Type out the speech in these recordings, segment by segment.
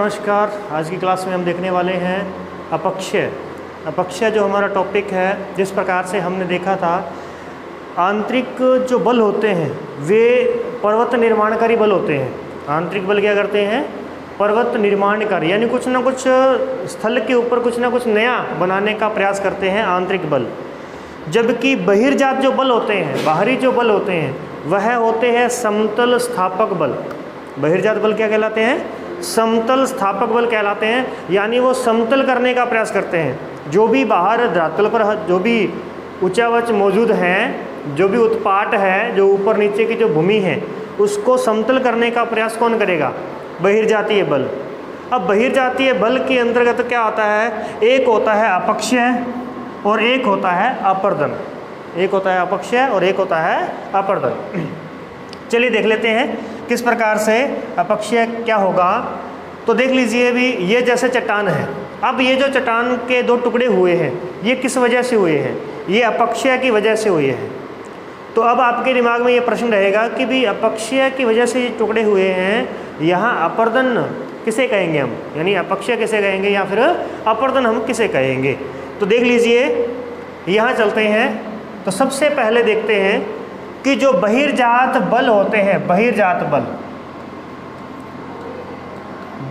नमस्कार। आज की क्लास में हम देखने वाले हैं अपक्षय। अपक्षय जो हमारा टॉपिक है, जिस प्रकार से हमने देखा था, आंतरिक जो बल होते हैं वे पर्वत निर्माणकारी बल होते हैं। आंतरिक बल क्या करते हैं? पर्वत निर्माणकारी, यानी कुछ ना कुछ स्थल के ऊपर कुछ ना कुछ नया बनाने का प्रयास करते हैं आंतरिक बल। जबकि बहिर्जात जो बल होते हैं, बाहरी जो बल होते हैं, वह होते हैं समतल स्थापक बल। बहिर्जात बल क्या कहलाते हैं? समतल स्थापक बल कहलाते हैं, यानी वो समतल करने का प्रयास करते हैं। जो भी बाहर धरातल पर जो भी ऊंचावच मौजूद हैं, जो भी उत्पाट है, जो ऊपर नीचे की जो भूमि है, उसको समतल करने का प्रयास कौन करेगा? बहिर्जातीय बल। अब बहिर्जातीय बल के अंतर्गत क्या होता है? एक होता है अपक्षय और एक होता है अपर्दन। एक होता है अपक्षय और एक होता है अपर्दन। चलिए देख लेते हैं किस प्रकार से अपक्षय क्या होगा। तो देख लीजिए भी, ये जैसे चट्टान है। अब ये जो चट्टान के दो टुकड़े हुए हैं, ये किस वजह से हुए हैं? ये अपक्षय की वजह से हुए हैं। तो अब आपके दिमाग में ये प्रश्न रहेगा कि भी अपक्षय की वजह से ये टुकड़े हुए हैं, यहाँ अपर्दन किसे कहेंगे हम? यानी अपक्षय किसे कहेंगे या फिर अपर्दन हम किसे कहेंगे? तो देख लीजिए, यहाँ चलते हैं। तो सबसे पहले देखते हैं कि जो बहिर्जात बल होते हैं, बहिर्जात बल,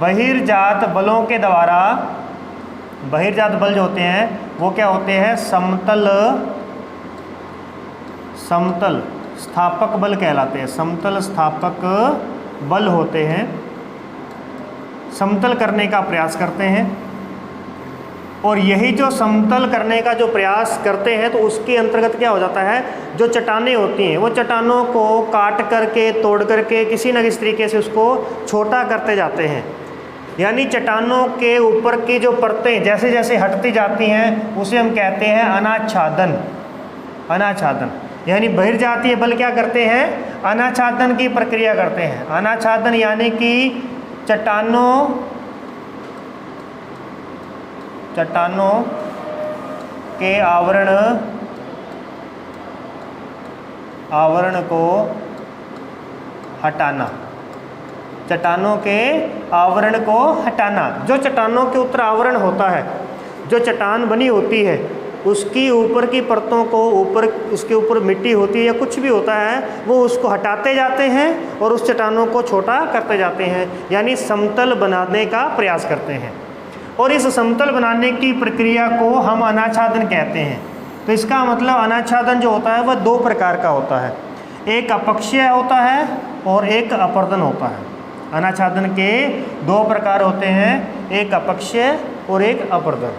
बहिर्जात बलों के द्वारा, बहिर्जात बल जो होते हैं वो क्या होते हैं? समतल स्थापक बल कहलाते हैं। समतल स्थापक बल होते हैं, समतल करने का प्रयास करते हैं। और यही जो समतल करने का जो प्रयास करते हैं, तो उसके अंतर्गत क्या हो जाता है? जो चट्टानें होती हैं, वो चट्टानों को काट करके, तोड़ करके, किसी न किसी तरीके से उसको छोटा करते जाते हैं। यानी चट्टानों के ऊपर की जो परतें जैसे जैसे हटती जाती हैं, उसे हम कहते हैं अनाच्छादन। अनाच्छादन यानी बहिर्जातीय बल क्या करते हैं? अनाच्छादन की प्रक्रिया करते हैं। अनाच्छादन यानी कि चट्टानों के आवरण को हटाना। चट्टानों के आवरण को हटाना। जो चट्टानों के ऊपर आवरण होता है, जो चट्टान बनी होती है, उसकी ऊपर की परतों को, ऊपर उसके ऊपर मिट्टी होती है या कुछ भी होता है, वो उसको हटाते जाते हैं और उस चट्टानों को छोटा करते जाते हैं, यानी समतल बनाने का प्रयास करते हैं। और इस समतल बनाने की प्रक्रिया को हम अनाच्छादन कहते हैं। तो इसका मतलब अनाच्छादन जो होता है वह दो प्रकार का होता है। एक अपक्षय होता है और एक अपर्दन होता है। अनाच्छादन के दो प्रकार होते हैं, एक अपक्षय और एक अपर्दन।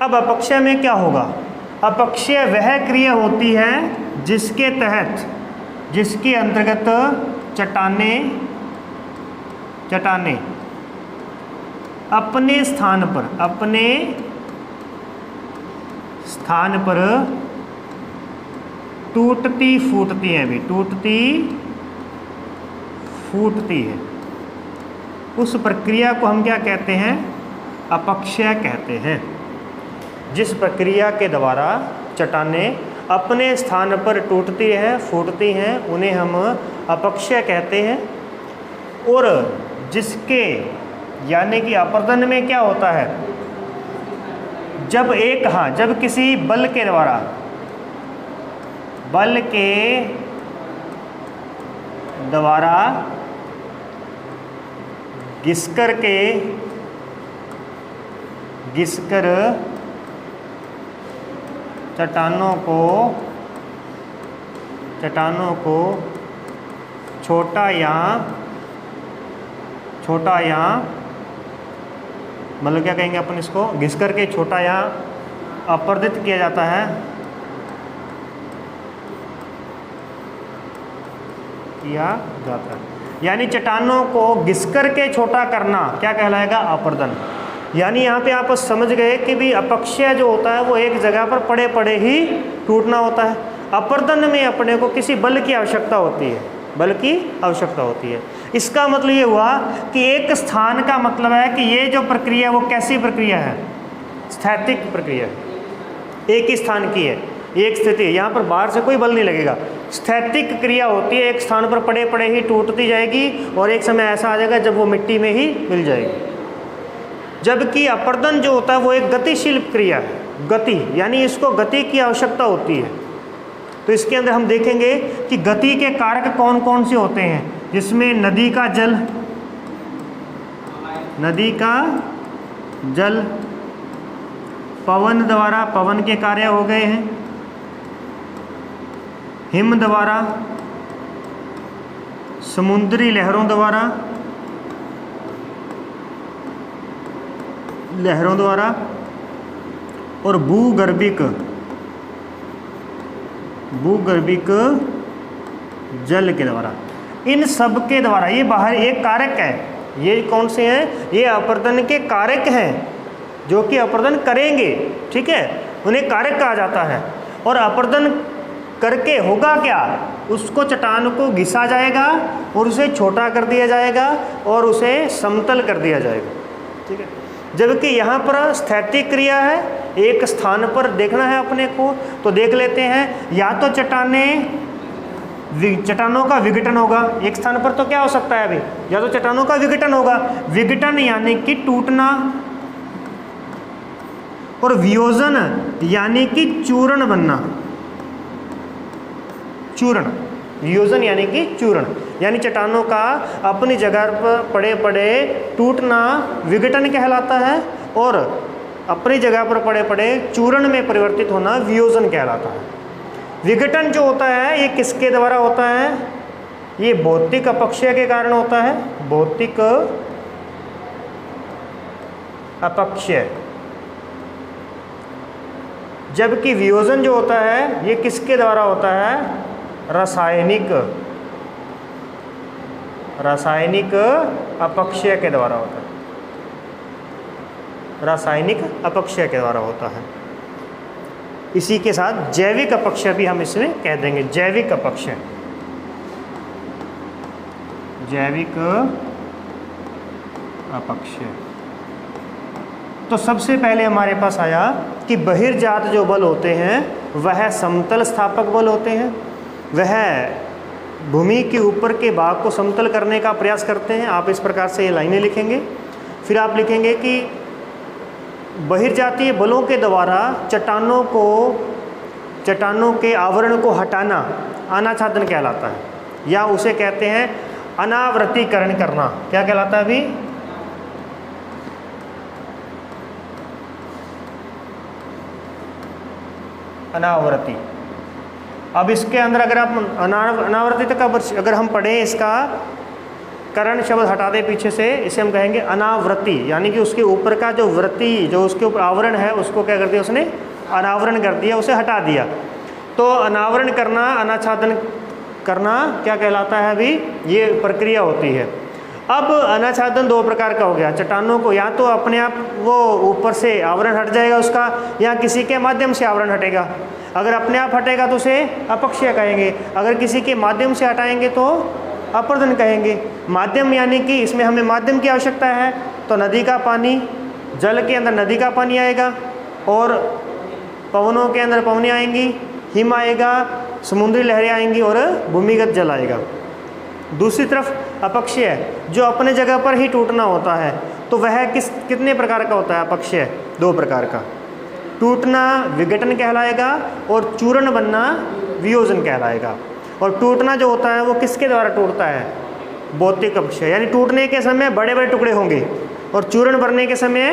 अब अपक्षय में क्या होगा? अपक्षय वह क्रिया होती है जिसके तहत, जिसके अंतर्गत चट्टानें अपने स्थान पर टूटती फूटती हैं। भी टूटती फूटती है। उस प्रक्रिया को हम क्या कहते हैं? अपक्षय कहते हैं। जिस प्रक्रिया के द्वारा चट्टानें अपने स्थान पर टूटती हैं, फूटती हैं, उन्हें हम अपक्षय कहते हैं। और जिसके, यानी कि अपर्दन में क्या होता है? जब किसी बल के द्वारा, घिसकर चट्टानों को छोटा या मतलब क्या कहेंगे अपन इसको? घिस करके छोटा या अपर्दित किया जाता है, यानी चट्टानों को घिस करके छोटा करना क्या कहलाएगा? अपर्दन। यानी यहाँ पे आप समझ गए कि भी अपक्षय जो होता है वो एक जगह पर पड़े पड़े ही टूटना होता है। अपर्दन में अपने को किसी बल की आवश्यकता होती है, बल की आवश्यकता होती है। इसका मतलब ये हुआ कि एक स्थान का मतलब है कि ये जो प्रक्रिया वो कैसी प्रक्रिया है? स्थैतिक प्रक्रिया, एक ही स्थान की है। एक स्थिति, यहाँ पर बाहर से कोई बल नहीं लगेगा। स्थैतिक क्रिया होती है, एक स्थान पर पड़े पड़े ही टूटती जाएगी और एक समय ऐसा आ जाएगा जब वो मिट्टी में ही मिल जाएगी। जबकि अपर्दन जो होता है वो एक गतिशील क्रिया है, गति यानी इसको गति की आवश्यकता होती है। तो इसके अंदर हम देखेंगे कि गति के कारक कौन कौन से होते हैं, जिसमें नदी का जल, पवन द्वारा, पवन के कार्य हो गए हैं, हिम द्वारा, समुद्री लहरों द्वारा और भूगर्भिक जल के द्वारा। इन सब के द्वारा, ये बाहर एक कारक है, ये कौन से हैं, ये अपर्दन के कारक हैं जो कि अपर्दन करेंगे, ठीक है, उन्हें कारक कहा जाता है। और अपर्दन करके होगा क्या, उसको चट्टान को घिसा जाएगा और उसे छोटा कर दिया जाएगा और उसे समतल कर दिया जाएगा, ठीक है। जबकि यहाँ पर स्थैतिक क्रिया है, एक स्थान पर देखना है अपने को, तो देख लेते हैं। या तो चट्टानों का विघटन होगा, एक स्थान पर तो क्या हो सकता है अभी, या तो चट्टानों का विघटन होगा, विघटन यानी कि टूटना, और वियोजन यानी कि चूर्ण बनना, वियोजन यानी कि चूर्ण, यानी चट्टानों का अपनी जगह पर पड़े पड़े टूटना विघटन कहलाता है और अपनी जगह पर पड़े पड़े चूर्ण में परिवर्तित होना वियोजन कहलाता है। विघटन जो होता है ये किसके द्वारा होता है, ये भौतिक अपक्षय के कारण होता है, भौतिक अपक्षय। जबकि वियोजन जो होता है ये किसके द्वारा होता है, रासायनिक अपक्षय के द्वारा होता है, रासायनिक अपक्षय के द्वारा होता है। इसी के साथ जैविक अपक्षय भी हम इसमें कह देंगे, जैविक अपक्षय, जैविक अपक्षय। तो सबसे पहले हमारे पास आया कि बहिर्जात जो बल होते हैं वह समतल स्थापक बल होते हैं, वह भूमि के ऊपर के भाग को समतल करने का प्रयास करते हैं। आप इस प्रकार से ये लाइनें लिखेंगे। फिर आप लिखेंगे कि बहिर्जातीय बलों के द्वारा चट्टानों के आवरण को हटाना अनाच्छादन कहलाता है, या उसे कहते हैं अनावृतीकरण करना। क्या कहलाता है अभी, अनावृति। अब इसके अंदर अगर आप अनावृति तक अगर हम पढ़ें, इसका करण शब्द हटा दें पीछे से, इसे हम कहेंगे अनावृति, यानी कि उसके ऊपर का जो वृत्ति, जो उसके ऊपर आवरण है, उसको क्या कर दिया उसने, अनावरण कर दिया, उसे हटा दिया। तो अनावरण करना, अनाच्छादन करना क्या कहलाता है अभी, ये प्रक्रिया होती है। अब अनाच्छादन दो प्रकार का हो गया। चट्टानों को या तो अपने आप वो ऊपर से आवरण हट जाएगा उसका, या किसी के माध्यम से आवरण हटेगा। अगर अपने आप हटेगा तो उसे अपक्षय कहेंगे, अगर किसी के माध्यम से हटाएंगे तो अपर्दन कहेंगे। माध्यम यानी कि इसमें हमें माध्यम की आवश्यकता है, तो नदी का पानी, जल के अंदर नदी का पानी आएगा, और पवनों के अंदर पवनें आएंगी, हिम आएगा, समुद्री लहरें आएंगी और भूमिगत जल आएगा। दूसरी तरफ अपक्षय, जो अपने जगह पर ही टूटना होता है, तो वह कितने प्रकार का होता है अपक्षय, दो प्रकार का। टूटना विघटन कहलाएगा और चूर्ण बनना वियोजन कहलाएगा। और टूटना जो होता है वो किसके द्वारा टूटता है, भौतिक अपक्षय, यानी टूटने के समय बड़े बड़े टुकड़े होंगे, और चूर्ण बनने के समय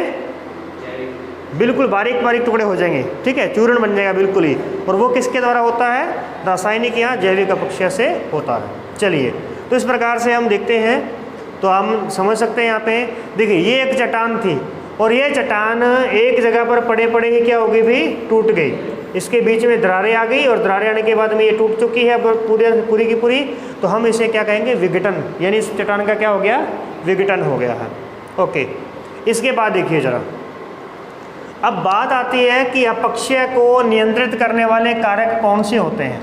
बिल्कुल बारीक बारीक टुकड़े हो जाएंगे, ठीक है, चूर्ण बन जाएगा बिल्कुल ही। और वो किसके द्वारा होता है, रासायनिक या जैविक अपक्षय से होता है। चलिए, तो इस प्रकार से हम देखते हैं, तो हम समझ सकते हैं यहाँ पे। देखिए, ये एक चट्टान थी और ये चट्टान एक जगह पर पड़े पड़े ही क्या हो गई भी, टूट गई। इसके बीच में दरारें आ गई और दरारें आने के बाद में ये टूट चुकी है पूरी की पूरी, तो हम इसे क्या कहेंगे, विघटन, यानी इस चट्टान का क्या हो गया, विघटन हो गया है। ओके, इसके बाद देखिए जरा, अब बात आती है कि अपक्षय को नियंत्रित करने वाले कारक कौन से होते हैं।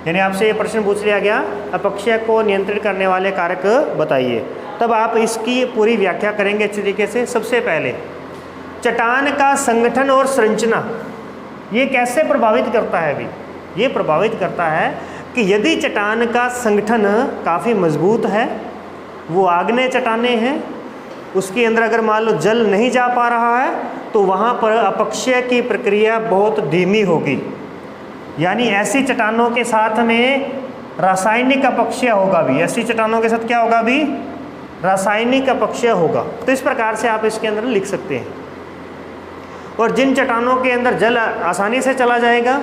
यानी आपसे ये प्रश्न पूछ लिया गया, अपक्षय को नियंत्रित करने वाले कारक बताइए। तब आप इसकी पूरी व्याख्या करेंगे अच्छी तरीके से। सबसे पहले, चट्टान का संगठन और संरचना, ये कैसे प्रभावित करता है? अभी ये प्रभावित करता है कि यदि चट्टान का संगठन काफ़ी मजबूत है, वो आग्नेय चट्टानें हैं, उसके अंदर अगर मान लो जल नहीं जा पा रहा है तो वहाँ पर अपक्षय की प्रक्रिया बहुत धीमी होगी। यानी ऐसी चट्टानों के साथ में रासायनिक अपक्षय होगा भी। ऐसी चट्टानों के साथ क्या होगा भी? रासायनिक अपक्षय होगा। तो इस प्रकार से आप इसके अंदर लिख सकते हैं। और जिन चट्टानों के अंदर जल आसानी से चला जाएगा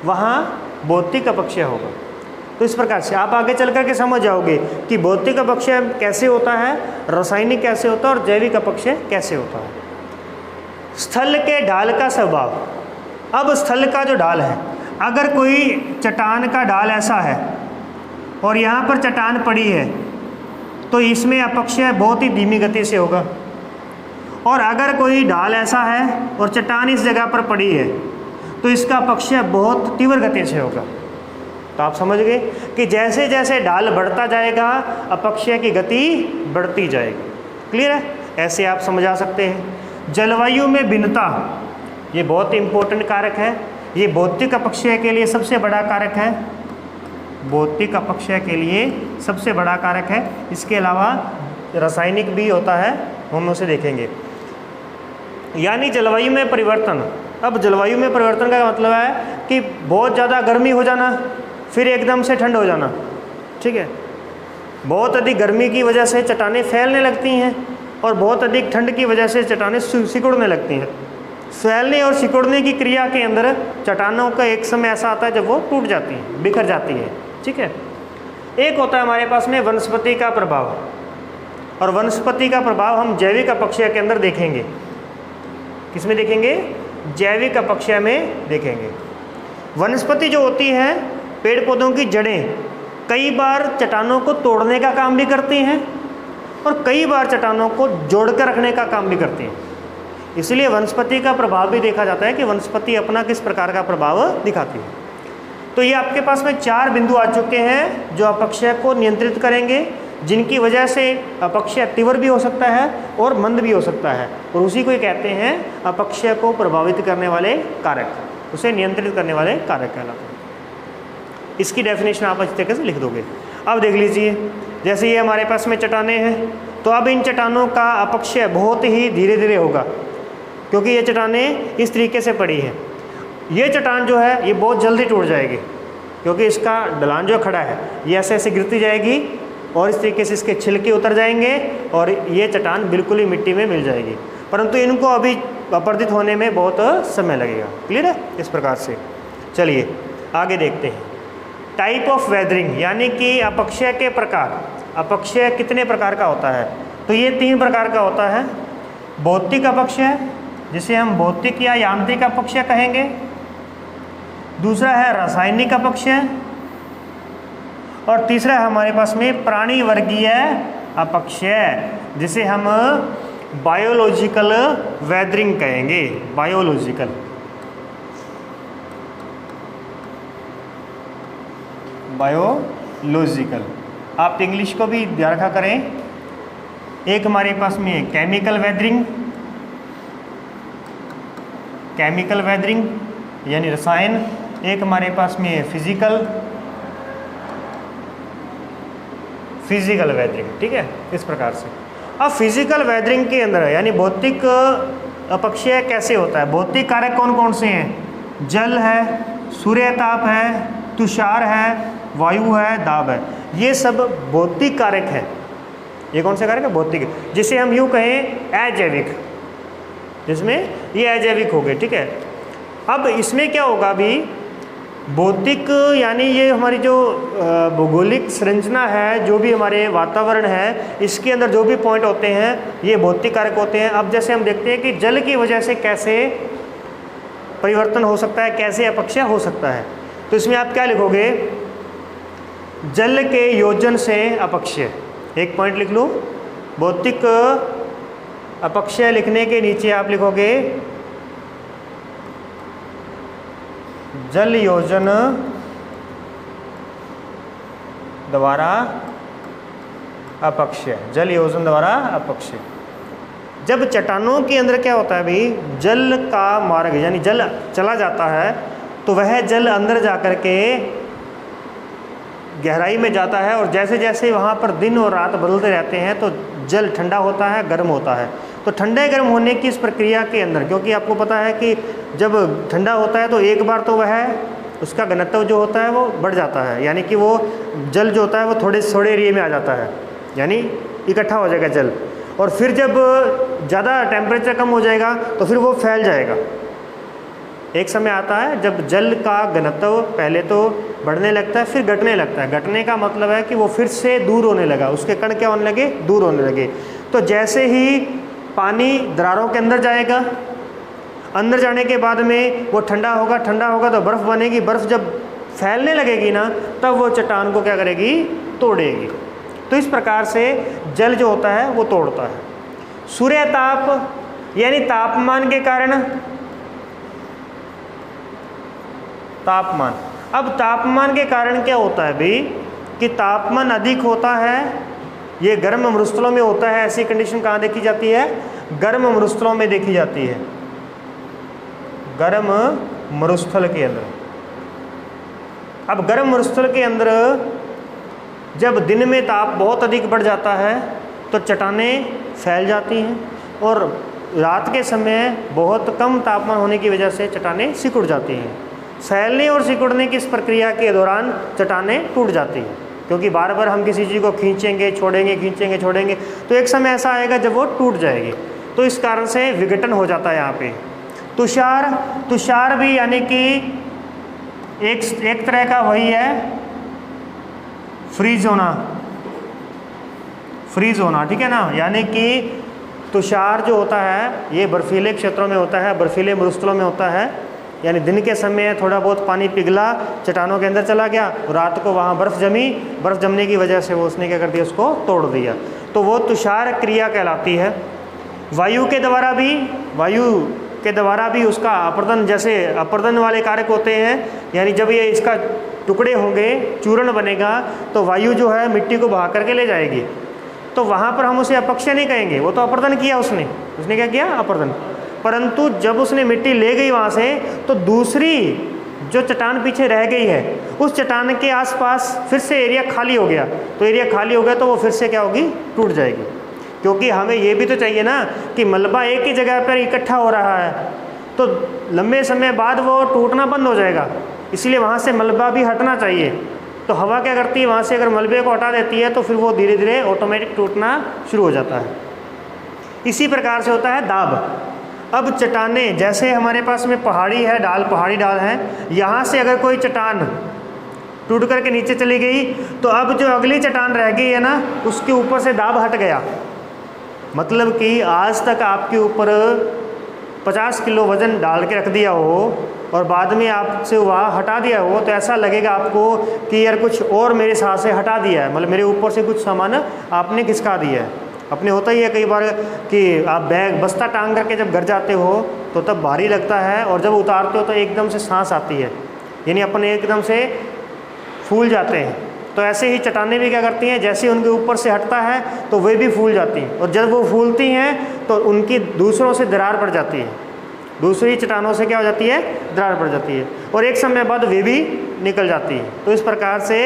वहाँ भौतिक अपक्षय होगा। तो इस प्रकार से आप आगे चल करके समझ जाओगे कि भौतिक अपक्षय कैसे होता है, रासायनिक कैसे होता है और जैविक अपक्षय कैसे होता है। स्थल के ढाल का स्वभाव। अब स्थल का जो ढाल है, अगर कोई चट्टान का ढाल ऐसा है और यहाँ पर चट्टान पड़ी है तो इसमें अपक्षय बहुत ही धीमी गति से होगा। और अगर कोई ढाल ऐसा है और चट्टान इस जगह पर पड़ी है तो इसका अपक्षय बहुत तीव्र गति से होगा। तो आप समझ गए कि जैसे जैसे ढाल बढ़ता जाएगा अपक्षय की गति बढ़ती जाएगी। क्लियर है? ऐसे आप समझा सकते हैं। जलवायु में भिन्नता, ये बहुत इंपॉर्टेंट कारक है। ये भौतिक अपक्षय के लिए सबसे बड़ा कारक है। भौतिक अपक्षय के लिए सबसे बड़ा कारक है। इसके अलावा रासायनिक भी होता है, हम उसे देखेंगे। यानी जलवायु में परिवर्तन। अब जलवायु में परिवर्तन का मतलब है कि बहुत ज़्यादा गर्मी हो जाना, फिर एकदम से ठंड हो जाना। ठीक है, बहुत अधिक गर्मी की वजह से चट्टानें फैलने लगती हैं और बहुत अधिक ठंड की वजह से चट्टानें सिकुड़ने लगती हैं। फैलने और सिकुड़ने की क्रिया के अंदर चट्टानों का एक समय ऐसा आता है जब वो टूट जाती हैं, बिखर जाती है। ठीक है, एक होता है हमारे पास में वनस्पति का प्रभाव, और वनस्पति का प्रभाव हम जैविक अपक्षय के अंदर देखेंगे। किसमें देखेंगे? जैविक अपक्षय में देखेंगे। वनस्पति जो होती है, पेड़ पौधों की जड़ें कई बार चट्टानों को तोड़ने का काम भी करती हैं और कई बार चट्टानों को जोड़कर रखने का काम भी करती हैं। इसलिए वनस्पति का प्रभाव भी देखा जाता है कि वनस्पति अपना किस प्रकार का प्रभाव दिखाती है। तो ये आपके पास में 4 बिंदु आ चुके हैं जो अपक्षय को नियंत्रित करेंगे, जिनकी वजह से अपक्षय तीव्र भी हो सकता है और मंद भी हो सकता है, और उसी को ही कहते हैं अपक्षय को प्रभावित करने वाले कारक, उसे नियंत्रित करने वाले कारक कहलाते हैं। इसकी डेफिनेशन आप अच्छी तरीके से लिख दोगे। अब देख लीजिए, जैसे ये हमारे पास में चट्टानें हैं, तो अब इन चट्टानों का अपक्षय बहुत ही धीरे धीरे होगा, क्योंकि ये चट्टानें इस तरीके से पड़ी हैं। ये चट्टान जो है ये बहुत जल्दी टूट जाएगी, क्योंकि इसका ढलान जो खड़ा है ये ऐसे ऐसे गिरती जाएगी और इस तरीके से इसके छिलके उतर जाएंगे और ये चट्टान बिल्कुल ही मिट्टी में मिल जाएगी। परंतु इनको अभी अपरदित होने में बहुत समय लगेगा। क्लियर है? इस प्रकार से चलिए आगे देखते हैं। टाइप ऑफ वेदरिंग, यानी कि अपक्षय के प्रकार। अपक्षय कितने प्रकार का होता है? तो ये 3 प्रकार का होता है। भौतिक अपक्षय, जिसे हम भौतिक या यांत्रिक अपक्षय कहेंगे। दूसरा है रासायनिक अपक्षय, और तीसरा है हमारे पास में प्राणी वर्गीय अपक्षय, जिसे हम बायोलॉजिकल वेदरिंग कहेंगे। Biological, biological. आप इंग्लिश को भी ध्यान रखा करें। एक हमारे पास में केमिकल वेदरिंग, केमिकल वेदरिंग यानी रसायन। एक हमारे पास में फिजिकल वेदरिंग। ठीक है, इस प्रकार से। अब फिजिकल वेदरिंग के अंदर यानी भौतिक अपक्षय कैसे होता है? भौतिक कारक कौन कौन से हैं? जल है, सूर्य ताप है, तुषार है, वायु है, दाब है। ये सब भौतिक कारक है। ये कौन से कारक है? भौतिक, जिसे हम यूँ कहें अजैविक, जिसमें ये अजैविक हो गए। ठीक है, अब इसमें क्या होगा अभी? भौतिक यानी ये हमारी जो भौगोलिक संरचना है, जो भी हमारे वातावरण है, इसके अंदर जो भी पॉइंट होते हैं ये भौतिक कारक होते हैं। अब जैसे हम देखते हैं कि जल की वजह से कैसे परिवर्तन हो सकता है, कैसे अपक्षय हो सकता है। तो इसमें आप क्या लिखोगे? जल के योजन से अपक्षय। एक पॉइंट लिख लो। भौतिक अपक्षय लिखने के नीचे आप लिखोगे जल योजन द्वारा अपक्षय। जल योजन द्वारा अपक्षय। जब चट्टानों के अंदर क्या होता है भाई, जल का मार्ग यानी जल चला जाता है तो वह जल अंदर जा कर के गहराई में जाता है, और जैसे जैसे वहाँ पर दिन और रात बदलते रहते हैं तो जल ठंडा होता है, गर्म होता है। तो ठंडे गर्म होने की इस प्रक्रिया के अंदर, क्योंकि आपको पता है कि जब ठंडा होता है तो एक बार तो वह उसका घनत्व जो होता है वो बढ़ जाता है, यानी कि वो जल जो होता है वो थोड़े एरिया में आ जाता है, यानी इकट्ठा हो जाएगा जल। और फिर जब ज़्यादा टेम्परेचर कम हो जाएगा तो फिर वो फैल जाएगा। एक समय आता है जब जल का घनत्व पहले तो बढ़ने लगता है, फिर घटने लगता है। घटने का मतलब है कि वो फिर से दूर होने लगा, उसके कण क्या होने लगे, दूर होने लगे। तो जैसे ही पानी दरारों के अंदर जाएगा, अंदर जाने के बाद में वो ठंडा होगा, ठंडा होगा तो बर्फ़ बनेगी, बर्फ़ जब फैलने लगेगी ना तब वो चट्टान को क्या करेगी, तोड़ेगी। तो इस प्रकार से जल जो होता है वो तोड़ता है। सूर्य ताप यानी तापमान के कारण, तापमान, अब तापमान के कारण क्या होता है भाई कि तापमान अधिक होता है, ये गर्म मरुस्थलों में होता है। ऐसी कंडीशन कहाँ देखी जाती है, गर्म मरुस्थलों में देखी जाती है, गर्म मरुस्थल के अंदर। अब गर्म मरुस्थल के अंदर जब दिन में ताप बहुत अधिक बढ़ जाता है तो चट्टानें फैल जाती हैं, और रात के समय बहुत कम तापमान होने की वजह से चट्टानें सिकुड़ जाती हैं। फैलने और सिकुड़ने की इस प्रक्रिया के दौरान चट्टानें टूट जाती हैं, क्योंकि बार बार हम किसी चीज़ को खींचेंगे छोड़ेंगे, खींचेंगे छोड़ेंगे, तो एक समय ऐसा आएगा जब वो टूट जाएगी। तो इस कारण से विघटन हो जाता है यहाँ पे। तुषार, तुषार भी यानी कि एक तरह का वही है फ्रीज होना, फ्रीज होना, ठीक है ना। यानी कि तुषार जो होता है ये बर्फीले क्षेत्रों में होता है, बर्फीले मरुस्थलों में होता है। यानी दिन के समय थोड़ा बहुत पानी पिघला, चट्टानों के अंदर चला गया, रात को वहाँ बर्फ़ जमी, बर्फ़ जमने की वजह से वो उसने क्या कर दिया, उसको तोड़ दिया। तो वो तुषार क्रिया कहलाती है। वायु के द्वारा भी, वायु के द्वारा भी उसका अपर्दन, जैसे अपर्दन वाले कारक होते हैं, यानी जब ये इसका टुकड़े होंगे, चूर्ण बनेगा, तो वायु जो है मिट्टी को बहा करके ले जाएगी। तो वहाँ पर हम उसे अपक्षय नहीं कहेंगे, वो तो अपर्दन किया उसने क्या किया, अपर्दन। परंतु जब उसने मिट्टी ले गई वहाँ से, तो दूसरी जो चट्टान पीछे रह गई है, उस चट्टान के आसपास फिर से एरिया खाली हो गया। तो एरिया खाली हो गया तो वो फिर से क्या होगी, टूट जाएगी। क्योंकि हमें ये भी तो चाहिए ना कि मलबा एक ही जगह पर इकट्ठा हो रहा है, तो लंबे समय बाद वो टूटना बंद हो जाएगा, इसलिए वहाँ से मलबा भी हटना चाहिए। तो हवा क्या करती है, वहाँ से अगर मलबे को हटा देती है तो फिर वो धीरे धीरे ऑटोमेटिक टूटना शुरू हो जाता है। इसी प्रकार से होता है दाब। अब चट्टानें, जैसे हमारे पास में पहाड़ी है, डाल, पहाड़ी डाल है, यहाँ से अगर कोई चट्टान टूट करके नीचे चली गई तो अब जो अगली चट्टान रह गई है ना, उसके ऊपर से दाब हट गया। मतलब कि आज तक आपके ऊपर 50 किलो वज़न डाल के रख दिया हो और बाद में आपसे वहाँ हटा दिया हो, तो ऐसा लगेगा आपको कि यार कुछ और मेरे साथ से हटा दिया है, मतलब मेरे ऊपर से कुछ सामान आपने खिसका दिया है। अपने होता ही है कई बार कि आप बैग बस्ता टांग करके जब घर जाते हो तो तब भारी लगता है, और जब उतारते हो तो एकदम से सांस आती है, यानी अपन एकदम से फूल जाते हैं। तो ऐसे ही चट्टानें भी क्या करती हैं, जैसे उनके ऊपर से हटता है तो वे भी फूल जाती हैं, और जब वो फूलती हैं तो उनकी दूसरों से दरार पड़ जाती है, दूसरी चट्टानों से क्या हो जाती है, दरार पड़ जाती है, और एक समय बाद वे भी निकल जाती हैं। तो इस प्रकार से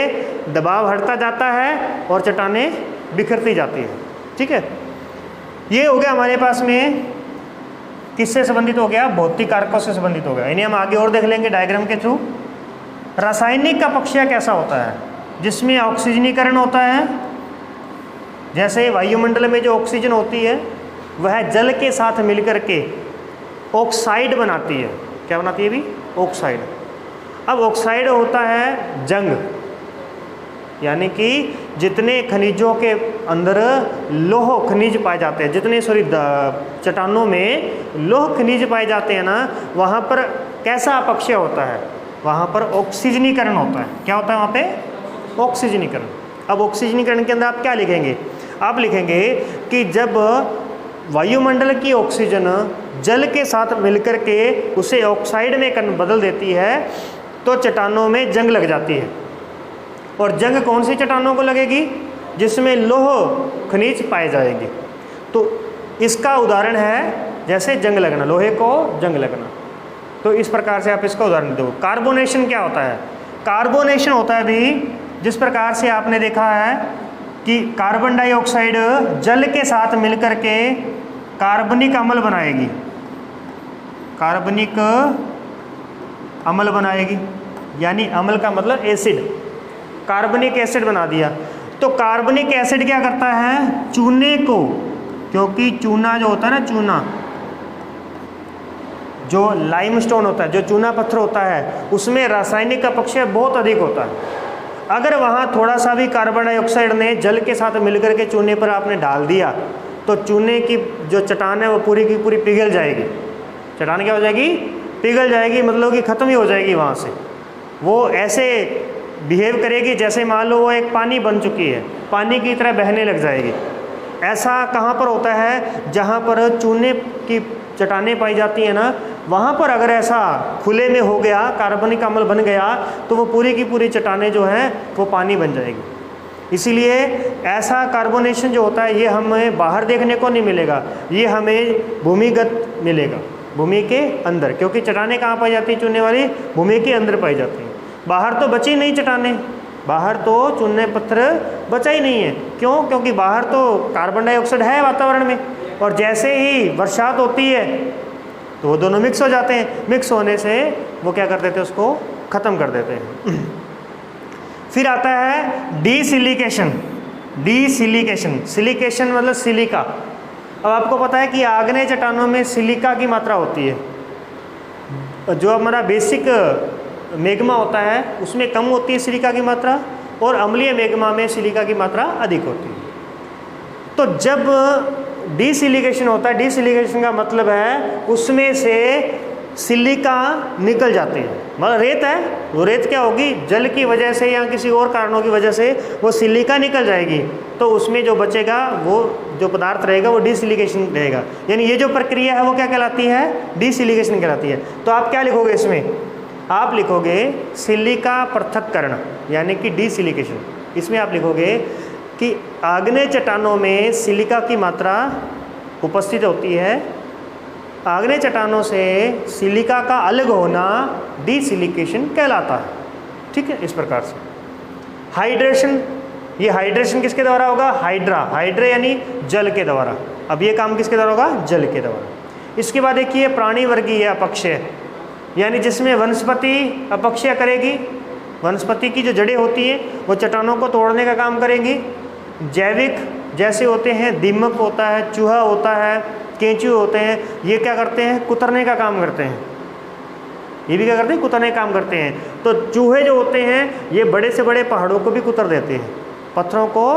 दबाव हटता जाता है और चट्टानें बिखरती जाती हैं। ठीक है, ये हो गया हमारे पास में किससे संबंधित हो गया, भौतिक कारकों से संबंधित हो गया। इन्हें हम आगे और देख लेंगे डायग्राम के थ्रू। रासायनिक का पक्ष कैसा होता है, जिसमें ऑक्सीजनीकरण होता है। जैसे वायुमंडल में जो ऑक्सीजन होती है वह जल के साथ मिलकर के ऑक्साइड बनाती है। क्या बनाती है भी, ऑक्साइड। अब ऑक्साइड होता है जंग, यानी कि जितने खनिजों के अंदर लौह खनिज पाए जाते हैं, जितने चट्टानों में लौह खनिज पाए जाते हैं ना, वहाँ पर कैसा अपक्षय होता है, वहाँ पर ऑक्सीजनीकरण होता है। क्या होता है वहाँ पे, ऑक्सीजनीकरण। अब ऑक्सीजनीकरण के अंदर आप क्या लिखेंगे, आप लिखेंगे कि जब वायुमंडल की ऑक्सीजन जल के साथ मिलकर के उसे ऑक्साइड में बदल देती है तो चट्टानों में जंग लग जाती है। और जंग कौन सी चट्टानों को लगेगी, जिसमें लौह खनिज पाए जाएंगे। तो इसका उदाहरण है जैसे जंग लगना, लोहे को जंग लगना। तो इस प्रकार से आप इसका उदाहरण दो। कार्बोनेशन क्या होता है? कार्बोनेशन होता है भी जिस प्रकार से आपने देखा है कि कार्बन डाइऑक्साइड जल के साथ मिलकर के कार्बनिक अम्ल बनाएगी, कार्बनिक अम्ल बनाएगी, यानी अम्ल का मतलब एसिड, कार्बनिक एसिड बना दिया। तो कार्बनिक एसिड क्या करता है? चूने को, क्योंकि चूना जो होता है ना, चूना जो लाइमस्टोन होता है, जो चूना पत्थर होता है, उसमें रासायनिक अपक्षय बहुत अधिक होता है। अगर वहाँ थोड़ा सा भी कार्बन डाइऑक्साइड ने जल के साथ मिलकर के चूने पर आपने डाल दिया तो चूने की जो चट्टान है वो पूरी की पूरी पिघल जाएगी। चट्टान क्या हो जाएगी? पिघल जाएगी, मतलब कि ख़त्म ही हो जाएगी वहाँ से। वो ऐसे बिहेव करेगी जैसे मान लो वो एक पानी बन चुकी है, पानी की तरह बहने लग जाएगी। ऐसा कहाँ पर होता है? जहाँ पर चूने की चट्टानें पाई जाती हैं ना, वहाँ पर अगर ऐसा खुले में हो गया, कार्बनिक अम्ल बन गया, तो वो पूरी की पूरी चट्टानें जो हैं वो पानी बन जाएगी। इसीलिए ऐसा कार्बोनेशन जो होता है ये हमें बाहर देखने को नहीं मिलेगा, ये हमें भूमिगत मिलेगा, भूमि के अंदर, क्योंकि चट्टानें कहाँ पाई जाती हैं? चूने वाली भूमि के अंदर पाई जाती हैं। बाहर तो बची नहीं चट्टानें, बाहर तो चूने पत्थर बचा ही नहीं है। क्यों? क्योंकि बाहर तो कार्बन डाइऑक्साइड है वातावरण में, और जैसे ही बरसात होती है तो वो दोनों मिक्स हो जाते हैं। मिक्स होने से वो क्या कर देते हैं? उसको ख़त्म कर देते हैं। फिर आता है डीसिलिकेशन। डीसिलिकेशन, सिलिकेशन मतलब सिलिका। अब आपको पता है कि आग्नेय चट्टानों में सिलिका की मात्रा होती है। जो हमारा बेसिक मेग्मा होता है उसमें कम होती है सिलिका की मात्रा, और अम्लीय मेग्मा में सिलिका की मात्रा अधिक होती है। तो जब डीसिलिकेशन होता है, डीसिलिकेशन का मतलब है उसमें से सिलिका निकल जाती है। मतलब रेत है, वो रेत क्या होगी? जल की वजह से या किसी और कारणों की वजह से वो सिलिका निकल जाएगी, तो उसमें जो बचेगा वो जो पदार्थ रहेगा वो डीसिलिकेशन रहेगा। यानी ये जो प्रक्रिया है वो क्या कहलाती है? डीसिलिकेशन कहलाती है। तो आप क्या लिखोगे इसमें? आप लिखोगे सिलिका पृथक्करण, यानी कि डीसिलिकेशन। इसमें आप लिखोगे कि आग्नेय चट्टानों में सिलिका की मात्रा उपस्थित होती है, आग्नेय चट्टानों से सिलिका का अलग होना डीसिलिकेशन कहलाता है। ठीक है, इस प्रकार से। हाइड्रेशन, ये हाइड्रेशन किसके द्वारा होगा? हाइड्रा, हाइड्रे यानी जल के द्वारा। अब ये काम किसके द्वारा होगा? जल के द्वारा। इसके बाद देखिए प्राणी वर्गीय अपक्षय, यानी जिसमें वनस्पति अपक्षय करेगी। वनस्पति की जो जड़ें होती हैं वो चट्टानों को तोड़ने का काम करेंगी। जैविक जैसे होते हैं, दीमक होता है, चूहा होता है, केंचुए होते हैं, ये क्या करते हैं? कुतरने का काम करते हैं। ये भी क्या करते हैं? कुतरने का काम करते हैं। तो चूहे जो होते हैं ये बड़े से बड़े पहाड़ों को भी कुतर देते हैं, पत्थरों को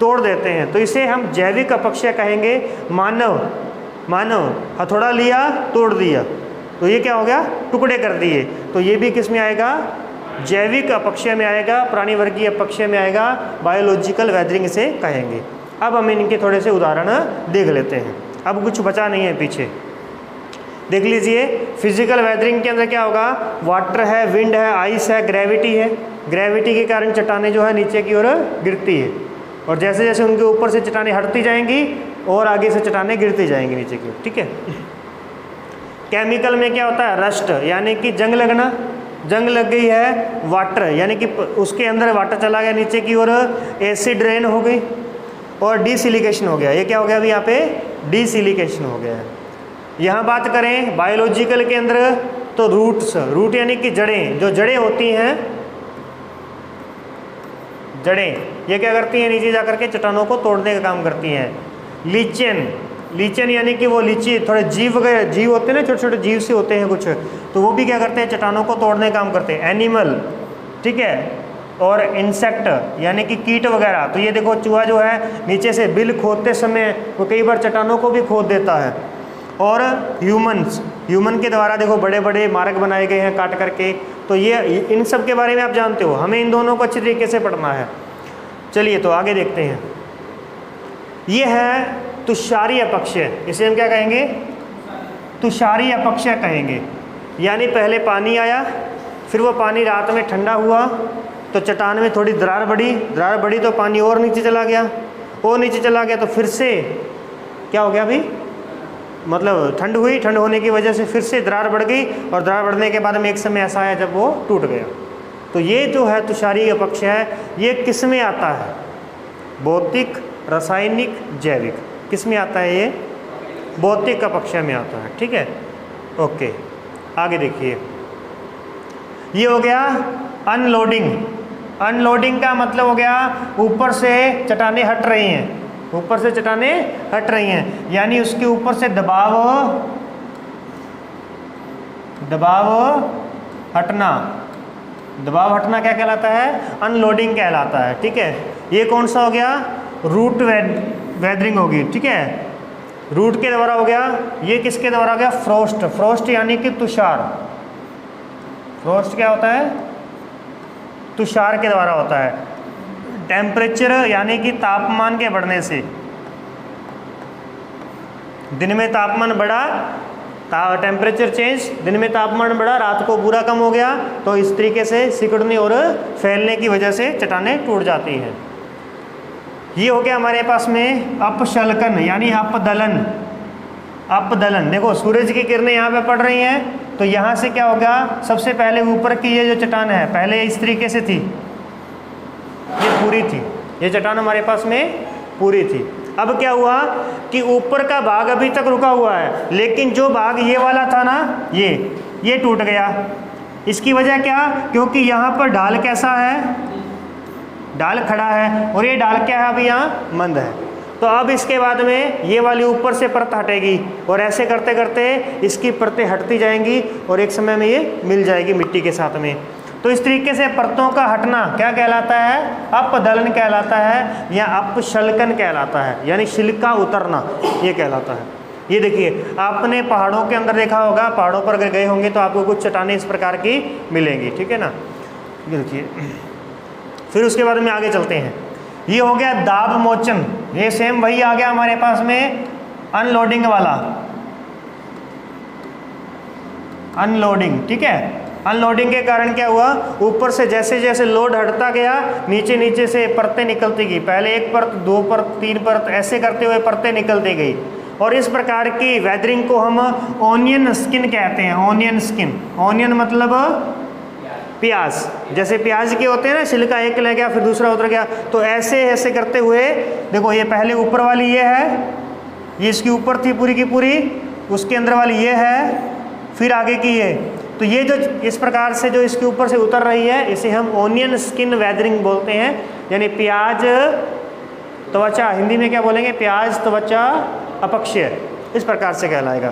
तोड़ देते हैं। तो इसे हम जैविक अपक्षय कहेंगे। मानव हथौड़ा लिया, तोड़ दिया, तो ये क्या हो गया? टुकड़े कर दिए। तो ये भी किस में आएगा? जैविक अपक्षय में आएगा, प्राणी वर्गीय अपक्षय में आएगा, बायोलॉजिकल वेदरिंग इसे कहेंगे। अब हम इनके थोड़े से उदाहरण देख लेते हैं। अब कुछ बचा नहीं है पीछे, देख लीजिए। फिजिकल वेदरिंग के अंदर क्या होगा? वाटर है, विंड है, आइस है, ग्रेविटी है। ग्रेविटी के कारण चट्टानें जो है नीचे की ओर गिरती है, और जैसे जैसे उनके ऊपर से चट्टानें हटती जाएंगी और आगे से चट्टानें गिरती जाएंगी नीचे की ओर। ठीक है। केमिकल में क्या होता है? रस्ट, यानी कि जंग लगना। जंग लग गई है, वाटर यानी कि उसके अंदर वाटर चला गया नीचे की ओर, एसिड रेन हो गई, और डीसिलिकेशन हो गया। ये क्या हो गया अभी यहाँ पे? डीसिलिकेशन हो गया है। यहाँ बात करें बायोलॉजिकल के अंदर तो रूट्स, रूट यानी कि जड़ें, जो जड़ें होती हैं, जड़ें ये क्या करती हैं? नीचे जाकर के चट्टानों को तोड़ने का काम करती हैं। लीचेन, लीचेन यानी कि वो लीची थोड़े जीव वगैरह, जीव होते हैं ना, छोटे छोटे जीव से होते हैं कुछ, तो वो भी क्या करते हैं? चट्टानों को तोड़ने का काम करते हैं। एनिमल, ठीक है, और इंसेक्ट यानी कि कीट वगैरह। तो ये देखो चूहा जो है नीचे से बिल खोदते समय वो कई बार चट्टानों को भी खोद देता है। और ह्यूमंस, ह्यूमन के द्वारा देखो बड़े बड़े मार्ग बनाए गए हैं काट करके। तो ये इन सब के बारे में आप जानते हो, हमें इन दोनों को अच्छी तरीके से पढ़ना है। चलिए तो आगे देखते हैं। ये है तुषारी अपक्षय, इसे हम क्या कहेंगे? तुषारी अपक्षय कहेंगे। यानी पहले पानी आया, फिर वो पानी रात में ठंडा हुआ तो चट्टान में थोड़ी दरार बढ़ी तो पानी और नीचे चला गया, और नीचे चला गया तो फिर से क्या हो गया अभी, मतलब ठंड हुई, ठंड होने की वजह से फिर से दरार बढ़ गई, और दरार बढ़ने के बाद में एक समय ऐसा आया जब वो टूट गया। तो ये जो है तुषारी अपक्षय है, ये किस में आता है, भौतिक, रासायनिक, जैविक, किस में आता है ये, भौतिक अपक्षय में आता है। ठीक है, ओके, आगे देखिए, ये हो गया अनलोडिंग। अनलोडिंग का मतलब हो गया ऊपर से चट्टानें हट रही हैं, ऊपर से चट्टानें हट रही हैं, यानी उसके ऊपर से दबाव हटना। दबाव हटना क्या कहलाता है, अनलोडिंग कहलाता है। ठीक है, ये कौन सा हो गया, रूट वेदरिंग होगी। ठीक है, रूट के द्वारा हो गया, ये किसके द्वारा हो गया, फ्रोस्ट। फ्रोस्ट यानी कि तुषार। फ्रोस्ट क्या होता है, तुषार के द्वारा होता है। टेम्परेचर यानी कि तापमान के बढ़ने से, दिन में तापमान बढ़ा, टेम्परेचर चेंज, दिन में तापमान बढ़ा, रात को पूरा कम हो गया, तो इस तरीके से सिकुड़ने और फैलने की वजह से चट्टानें टूट जाती हैं। ये हो गया हमारे पास में अपशलकन यानी अपदलन। अपदलन, देखो सूरज की किरणें यहाँ पे पड़ रही हैं, तो यहाँ से क्या होगा, सबसे पहले ऊपर की ये जो चट्टान है पहले इस तरीके से थी, ये पूरी थी, ये चट्टान हमारे पास में पूरी थी। अब क्या हुआ कि ऊपर का भाग अभी तक रुका हुआ है, लेकिन जो भाग ये वाला था ना, ये टूट गया। इसकी वजह क्या, क्योंकि यहाँ पर ढाल कैसा है, ढाल खड़ा है, और ये ढाल क्या है, अभी यहाँ मंद है। तो अब इसके बाद में ये वाली ऊपर से परत हटेगी, और ऐसे करते करते इसकी परतें हटती जाएंगी, और एक समय में ये मिल जाएगी मिट्टी के साथ में। तो इस तरीके से परतों का हटना क्या कहलाता है, अपदलन कहलाता है, या अपशलकन कहलाता है, यानी छिलका उतरना ये कहलाता है। ये देखिए, आपने पहाड़ों के अंदर देखा होगा, पहाड़ों पर अगर गए होंगे तो आपको कुछ चट्टानें इस प्रकार की मिलेंगी। ठीक है ना, ये देखिए, फिर उसके बाद में आगे चलते हैं। ये हो गया दाब मोचन, ये सेम वही आ गया हमारे पास में अनलोडिंग वाला, अनलोडिंग। ठीक है, अनलोडिंग के कारण क्या हुआ, ऊपर से जैसे जैसे लोड हटता गया, नीचे नीचे से परतें निकलती गई, पहले एक परत, दो परत, तीन परत, ऐसे करते हुए परतें निकलती गई। और इस प्रकार की वेदरिंग को हम ओनियन स्किन कहते हैं। ओनियन स्किन, ओनियन मतलब प्याज, जैसे प्याज के होते हैं ना, छिलका एक ले गया फिर दूसरा उतर गया, तो ऐसे ऐसे करते हुए देखो, ये पहले ऊपर वाली ये है, ये इसकी ऊपर थी पूरी की पूरी, उसके अंदर वाली ये है, फिर आगे की ये, तो ये जो इस प्रकार से जो इसके ऊपर से उतर रही है, इसे हम ओनियन स्किन वेदरिंग बोलते हैं। यानी प्याज त्वचा, हिंदी में क्या बोलेंगे, प्याज त्वचा अपक्षय, इस प्रकार से कहलाएगा।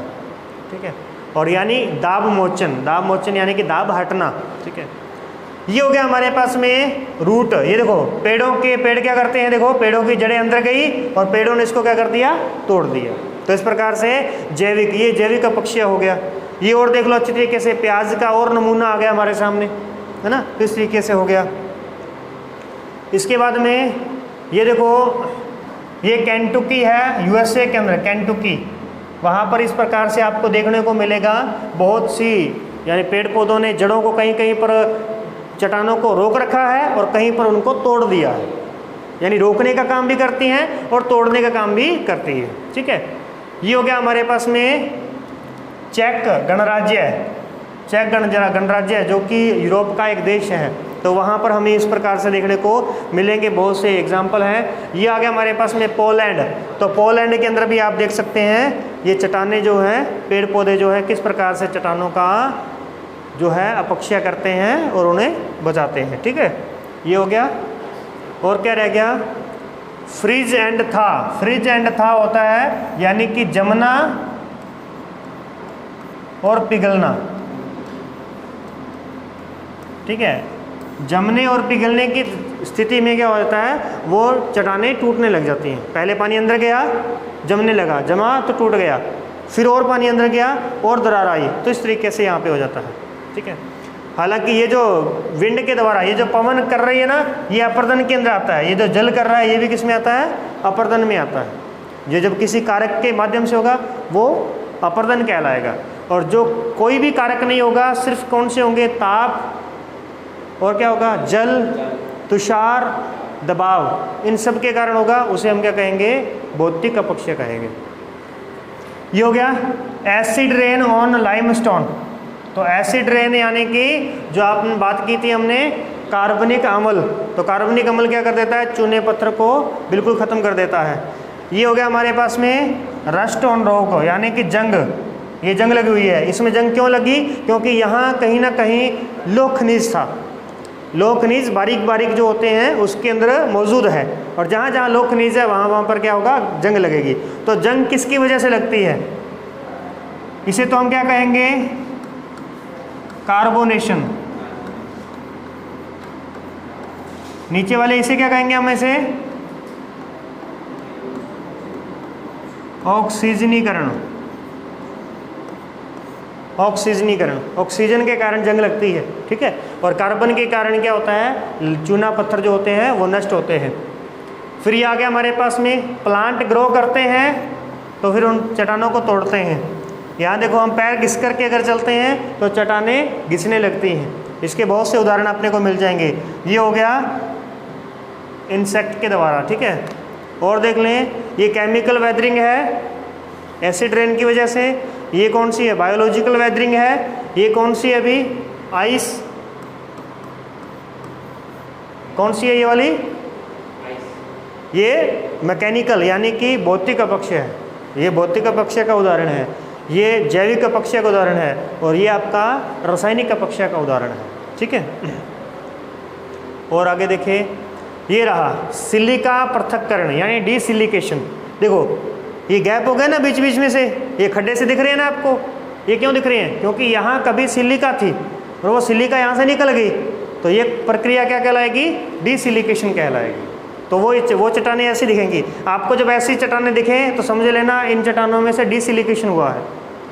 ठीक है, और यानी दाब मोचन, दाब मोचन यानी कि दाब हटना। ठीक है, ये हो गया हमारे पास में रूट। ये देखो, पेड़ क्या करते हैं, देखो पेड़ों की जड़ें अंदर गई और पेड़ों ने इसको क्या कर दिया, तोड़ दिया। तो इस प्रकार से जैविक, ये जैविक अपक्षय हो गया। ये और देख लो अच्छी तरीके से, प्याज का और नमूना आ गया हमारे सामने, है ना, तो इस तरीके से हो गया। इसके बाद में ये देखो, ये केंटुकी है, यूएसए के अंदर केंटुकी, वहाँ पर इस प्रकार से आपको देखने को मिलेगा बहुत सी, यानी पेड़ पौधों ने जड़ों को कहीं कहीं पर चट्टानों को रोक रखा है और कहीं पर उनको तोड़ दिया है, यानी रोकने का काम भी करती हैं और तोड़ने का काम भी करती है। ठीक है, ये हो गया हमारे पास में चेक गणराज्य है, चेक गणराज्य है जो कि यूरोप का एक देश है, तो वहाँ पर हमें इस प्रकार से देखने को मिलेंगे, बहुत से एग्जाम्पल हैं। ये आ गया हमारे पास में पोलैंड, तो पोलैंड के अंदर भी आप देख सकते हैं ये चट्टानें जो हैं, पेड़ पौधे जो है किस प्रकार से चट्टानों का जो है अपक्षय करते हैं और उन्हें बचाते हैं। ठीक है, ये हो गया। और क्या रह गया, फ्रीज एंड था। फ्रीज एंड था होता है यानी कि जमना और पिघलना। ठीक है, जमने और पिघलने की स्थिति में क्या होता है, वो चट्टानें टूटने लग जाती हैं। पहले पानी अंदर गया, जमने लगा, जमा तो टूट गया, फिर और पानी अंदर गया और दरार आई, तो इस तरीके से यहाँ पे हो जाता है। ठीक है, हालांकि ये जो विंड के द्वारा ये जो पवन कर रही है ना, ये अपर्दन के अंदर आता है। ये जो जल कर रहा है ये भी किस में आता है, अपर्दन में आता है। ये जब किसी कारक के माध्यम से होगा वो अपर्दन कहलाएगा, और जो कोई भी कारक नहीं होगा, सिर्फ कौन से होंगे, ताप और क्या होगा, जल, तुषार, दबाव, इन सब के कारण होगा, उसे हम क्या कहेंगे, भौतिक अपक्षय कहेंगे। ये हो गया एसिड रेन ऑन लाइमस्टोन। तो एसिड रेन यानी कि जो आपने बात की थी हमने कार्बनिक अम्ल, तो कार्बनिक अम्ल क्या कर देता है, चूने पत्थर को बिल्कुल ख़त्म कर देता है। ये हो गया हमारे पास में रस्ट ऑन रॉक, यानी कि जंग, ये जंग लगी हुई है। इसमें जंग क्यों लगी, क्योंकि यहाँ कहीं ना कहीं लोह खनिज था, लोह खनिज बारीक बारीक जो होते हैं उसके अंदर मौजूद है, और जहाँ जहाँ लोह खनिज है वहाँ वहाँ पर क्या होगा, जंग लगेगी। तो जंग किसकी वजह से लगती है, इसे तो हम क्या कहेंगे, कार्बोनेशन। नीचे वाले इसे क्या कहेंगे हम, इसे ऑक्सीजनीकरण। ऑक्सीजनीकरण, ऑक्सीजन के कारण जंग लगती है, ठीक है। और कार्बन के कारण क्या होता है, चूना पत्थर जो होते हैं वो नष्ट होते हैं। फिर ये आ गया हमारे पास में प्लांट ग्रो करते हैं तो फिर उन चट्टानों को तोड़ते हैं। यहाँ देखो हम पैर घिस करके अगर चलते हैं तो चट्टानें घिसने लगती हैं। इसके बहुत से उदाहरण अपने को मिल जाएंगे। ये हो गया इंसेक्ट के द्वारा, ठीक है। और देख लें, ये केमिकल वेदरिंग है एसिड रेन की वजह से। ये कौन सी है, बायोलॉजिकल वेदरिंग है। ये कौन सी है अभी, आइस, कौन सी है ये वाली, ये मैकेनिकल यानी कि भौतिक अपक्षय है। ये भौतिक अपक्षय का उदाहरण है, ये जैविक अपक्षय का उदाहरण है, और ये आपका रासायनिक अपक्षय का उदाहरण है, ठीक है। और आगे देखिए, ये रहा सिलिका पृथक्करण यानी डिसिलिकेशन। देखो ये गैप हो गया ना बीच बीच में से, ये खड्डे से दिख रहे हैं ना आपको, ये क्यों दिख रहे हैं, क्योंकि यहाँ कभी सिलिका थी और वो सिलिका यहाँ से निकल गई, तो ये प्रक्रिया क्या कहलाएगी, डिसिलिकेशन कहलाएगी। तो वो चट्टानें ऐसी दिखेंगी आपको। जब ऐसी चट्टानें दिखें तो समझ लेना इन चट्टानों में से डिसिलिकेशन हुआ है,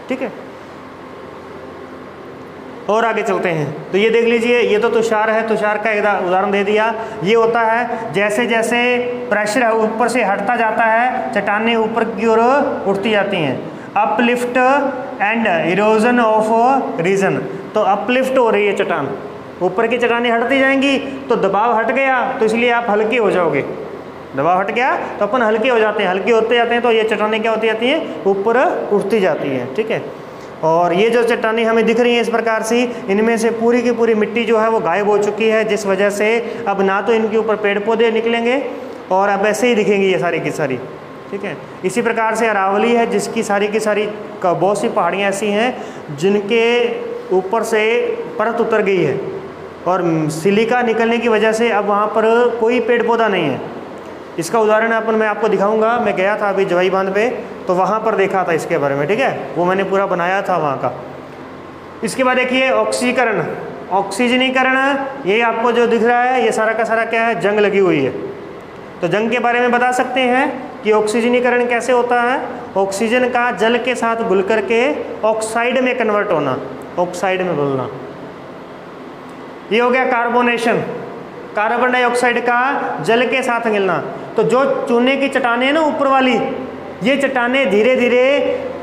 ठीक है। और आगे चलते हैं, तो ये देख लीजिए, ये तो तुषार है, तुषार का एक उदाहरण दे दिया। ये होता है जैसे जैसे प्रेशर है ऊपर से हटता जाता है, चट्टानें ऊपर की ओर उठती जाती हैं। Uplift and erosion of region, तो अपलिफ्ट हो रही है चट्टान, ऊपर की चट्टानें हटती जाएंगी तो दबाव हट गया, तो इसलिए आप हल्के हो जाओगे। दबाव हट गया तो अपन हल्के हो जाते हैं, हल्के होते जाते हैं तो ये चट्टानें क्या होती जाती हैं, ऊपर उठती जाती हैं, ठीक है। और ये जो चट्टानें हमें दिख रही हैं इस प्रकार से, इनमें से पूरी की पूरी मिट्टी जो है वो गायब हो चुकी है, जिस वजह से अब ना तो इनके ऊपर पेड़ पौधे निकलेंगे और अब ऐसे ही दिखेंगी ये सारी की सारी, ठीक है। इसी प्रकार से अरावली है, जिसकी सारी की सारी बहुत सी पहाड़ियाँ ऐसी हैं जिनके ऊपर से परत उतर गई है और सिलिका निकलने की वजह से अब वहाँ पर कोई पेड़ पौधा नहीं है। इसका उदाहरण मैं आपको दिखाऊंगा। मैं गया था अभी जवाई बांध पे, तो वहाँ पर देखा था इसके बारे में, ठीक है, वो मैंने पूरा बनाया था वहाँ का। इसके बाद देखिए ऑक्सीकरण, ऑक्सीजनीकरण, ये आपको जो दिख रहा है ये सारा का सारा क्या है, जंग लगी हुई है। तो जंग के बारे में बता सकते हैं कि ऑक्सीजनीकरण कैसे होता है। ऑक्सीजन का जल के साथ घुल करके ऑक्साइड में कन्वर्ट होना, ऑक्साइड में बदलना। ये हो गया कार्बोनेशन, कार्बन डाइऑक्साइड का जल के साथ मिलना। तो जो चूने की चट्टानें हैं ना ऊपर वाली, ये चट्टानें धीरे धीरे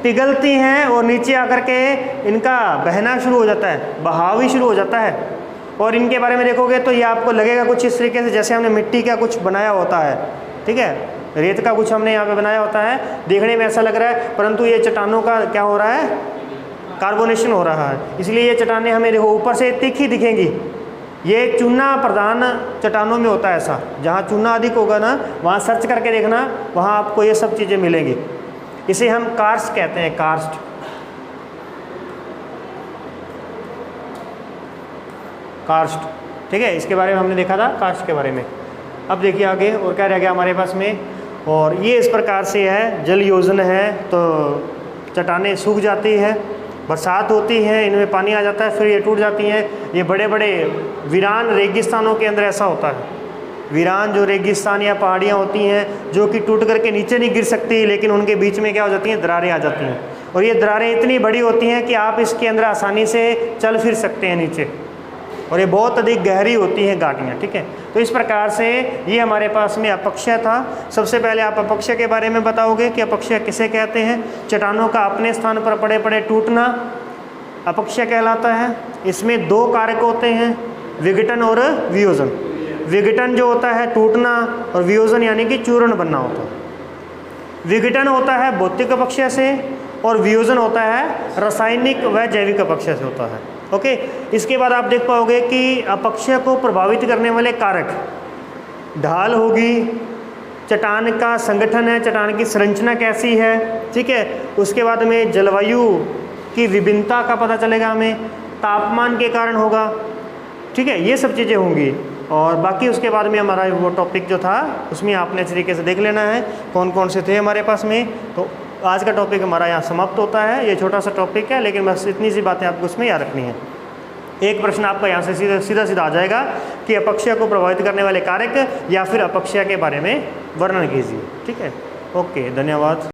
पिघलती हैं और नीचे आकर के इनका बहना शुरू हो जाता है, बहाव ही शुरू हो जाता है। और इनके बारे में देखोगे तो ये आपको लगेगा कुछ इस तरीके से जैसे हमने मिट्टी का कुछ बनाया होता है, ठीक है, रेत का कुछ हमने यहाँ पे बनाया होता है, देखने में ऐसा लग रहा है, परंतु ये चट्टानों का क्या हो रहा है, कार्बोनेशन हो रहा है। इसलिए ये चट्टानें हमें देखो ऊपर से तीखी दिखेंगी। ये चूना प्रधान चट्टानों में होता है ऐसा, जहाँ चूना अधिक होगा ना वहाँ सर्च करके देखना, वहाँ आपको ये सब चीज़ें मिलेंगी। इसे हम कार्स्ट कहते हैं, कार्स्ट। कार्स्ट, ठीक है, इसके बारे में हमने देखा था, कार्स्ट के बारे में। अब देखिए आगे और क्या रह गया हमारे पास में। और ये इस प्रकार से है, जल योजन है, तो चट्टानें सूख जाती है, बरसात होती है, इनमें पानी आ जाता है, फिर ये टूट जाती हैं। ये बड़े बड़े वीरान रेगिस्तानों के अंदर ऐसा होता है। वीरान जो रेगिस्तान या पहाड़ियाँ होती हैं जो कि टूट करके नीचे नहीं गिर सकती, लेकिन उनके बीच में क्या हो जाती हैं, दरारें आ जाती हैं। और ये दरारें इतनी बड़ी होती हैं कि आप इसके अंदर आसानी से चल फिर सकते हैं नीचे, और ये बहुत अधिक गहरी होती हैं घाटियाँ, ठीक है। तो इस प्रकार से ये हमारे पास में अपक्षय था। सबसे पहले आप अपक्षय के बारे में बताओगे कि अपक्षय किसे कहते हैं। चट्टानों का अपने स्थान पर पड़े पड़े टूटना अपक्षय कहलाता है। इसमें दो कारक होते हैं, विघटन और वियोजन। विघटन जो होता है टूटना, और वियोजन यानी कि चूर्ण बनना होता है। विघटन होता है भौतिक अपक्षय से और वियोजन होता है रासायनिक व जैविक अपक्षय से होता है। ओके, इसके बाद आप देख पाओगे कि अपक्षय को प्रभावित करने वाले कारक ढाल होगी, चट्टान का संगठन है, चट्टान की संरचना कैसी है, ठीक है। उसके बाद में जलवायु की विभिन्नता का पता चलेगा हमें, तापमान के कारण होगा, ठीक है, ये सब चीज़ें होंगी। और बाकी उसके बाद में हमारा वो टॉपिक जो था उसमें आपने अच्छे तरीके से देख लेना है कौन कौन से थे हमारे पास में। तो आज का टॉपिक हमारा यहाँ समाप्त होता है। ये छोटा सा टॉपिक है लेकिन बस इतनी सी बातें आपको उसमें याद रखनी है। एक प्रश्न आपका यहाँ से सीधा आ जाएगा कि अपक्षय को प्रभावित करने वाले कारक या फिर अपक्षय के बारे में वर्णन कीजिए, ठीक है। ओके, धन्यवाद।